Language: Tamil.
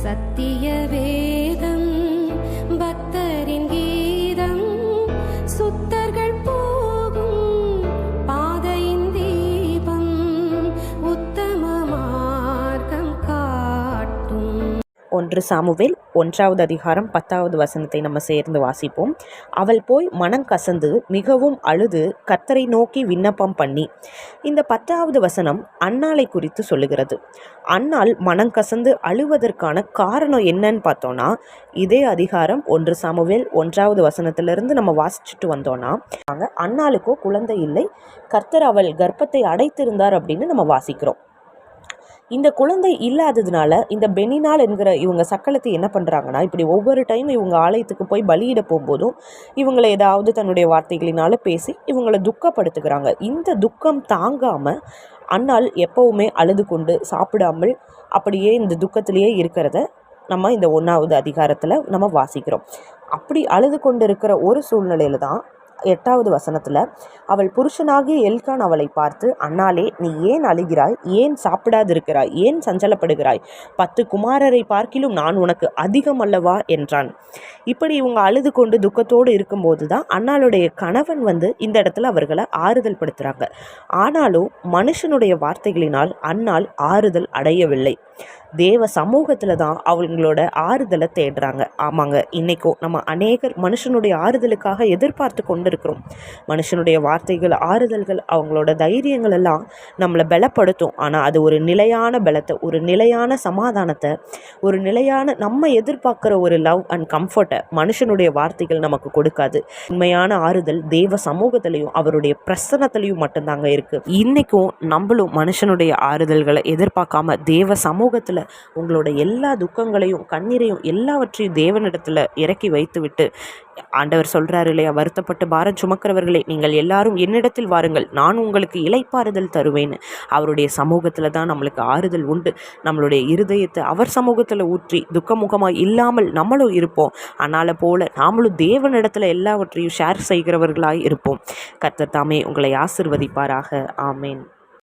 சத்திய வேதம் பக்தரின் கீதம், சுத்தர்கள் போகும் பாதையின் தீபம், உத்தம மார்க்கம் காட்டும். 1 சாமுவேல் 1வது அதிகாரம் 10வது வசனத்தை நம்ம சேர்ந்து வாசிப்போம். அவள் போய் மனம் கசந்து மிகவும் அழுது கர்த்தரை நோக்கி விண்ணப்பம் பண்ணி. இந்த 10வது வசனம் அன்னாளை குறித்து சொல்லுகிறது. அன்னாள் மனம் கசந்து அழுவதற்கான காரணம் என்னன்னு பார்த்தோன்னா, இதே அதிகாரம் 1 சாமுவேல் 1வது வசனத்திலிருந்து நம்ம வாசிச்சுட்டு வந்தோன்னா, அன்னாளுக்கோ குழந்தை இல்லை, கர்த்தர் அவள் கர்ப்பத்தை அடைத்திருந்தார் அப்படின்னு நம்ம வாசிக்கிறோம். இந்த குழந்தை இல்லாததுனால இந்த பெனினாள் என்கிற இவங்க சக்களத்தை என்ன பண்ணுறாங்கன்னா, இப்படி ஒவ்வொரு டைம் இவங்க ஆலயத்துக்கு போய் பலியிட போகும்போதும் இவங்களை ஏதாவது தன்னுடைய வார்த்தைகளினால பேசி இவங்களை துக்கப்படுத்துகிறாங்க. இந்த துக்கம் தாங்காமல் அன்னாள் எப்போவுமே அழுது கொண்டு சாப்பிடாமல் அப்படியே இந்த துக்கத்திலேயே இருக்கிறத நம்ம இந்த 1வது அதிகாரத்தில் நம்ம வாசிக்கிறோம். அப்படி அழுது கொண்டு இருக்கிற ஒரு சூழ்நிலையில் தான் 8வது வசனத்தில் அவள் புருஷனாகிய எல்கான் அவளை பார்த்து, அன்னாளே, நீ ஏன் அழுகிறாய்? ஏன் சாப்பிடாதிருக்கிறாய்? ஏன் சஞ்சலப்படுகிறாய்? 10 குமாரரை பார்க்கிலும் நான் உனக்கு அதிகம் அல்லவா என்றான். இப்படி இவங்க அழுது கொண்டு துக்கத்தோடு இருக்கும்போது தான் அன்னாளுடைய கணவன் இந்த இடத்துல அவர்களை ஆறுதல் படுத்துகிறாங்க. ஆனாலும் மனுஷனுடைய வார்த்தைகளினால் அன்னாள் ஆறுதல் அடையவில்லை. தேவ சமூகத்தில் தான் அவங்களோட ஆறுதலை தேடுறாங்க. ஆமாங்க, இன்றைக்கும் நம்ம அநேகர் மனுஷனுடைய ஆறுதலுக்காக எதிர்பார்த்து கொண்டு இருக்கிறோம். மனுஷனுடைய வார்த்தைகள், ஆறுதல்கள், அவங்களோட தைரியங்கள் எல்லாம் நம்மளை பலப்படுத்தும். ஆனால் அது ஒரு நிலையான பலத்தை, ஒரு நிலையான சமாதானத்தை, ஒரு நிலையான நம்ம எதிர்பார்க்குற ஒரு லவ் அண்ட் கம்ஃபர்ட்டை மனுஷனுடைய வார்த்தைகள் நமக்கு கொடுக்காது. உண்மையான ஆறுதல் தேவ சமூகத்திலையும் அவருடைய பிரசன்னத்திலையும் மட்டும்தாங்க இருக்குது. இன்றைக்கும் நம்மளும் மனுஷனுடைய ஆறுதல்களை எதிர்பார்க்காம தேவ சமூகத்தில் உங்களோட எல்லா துக்கங்களையும் கண்ணீரையும் எல்லாவற்றையும் தேவனிடத்தில் இறக்கி வைத்துவிட்டு, ஆண்டவர் சொல்கிறாரு இல்லையா, வருத்தப்பட்டு பாரம் சுமக்கிறவர்களே நீங்கள் எல்லாரும் என்னிடத்தில் வாருங்கள், நான் உங்களுக்கு இளைப்பாறுதல் தருவேன்னு. அவருடைய சமூகத்தில் தான் நம்மளுக்கு ஆறுதல் உண்டு. நம்மளுடைய இருதயத்தை அவர் சமூகத்தில் ஊற்றி துக்கமுகமாக இல்லாமல் நம்மளும் இருப்போம். அதனால் போல நாமளும் தேவனிடத்தில் எல்லாவற்றையும் ஷேர் செய்கிறவர்களாய் இருப்போம். கர்த்தர் தாமே உங்களை ஆசீர்வதிப்பாராக. ஆமேன்.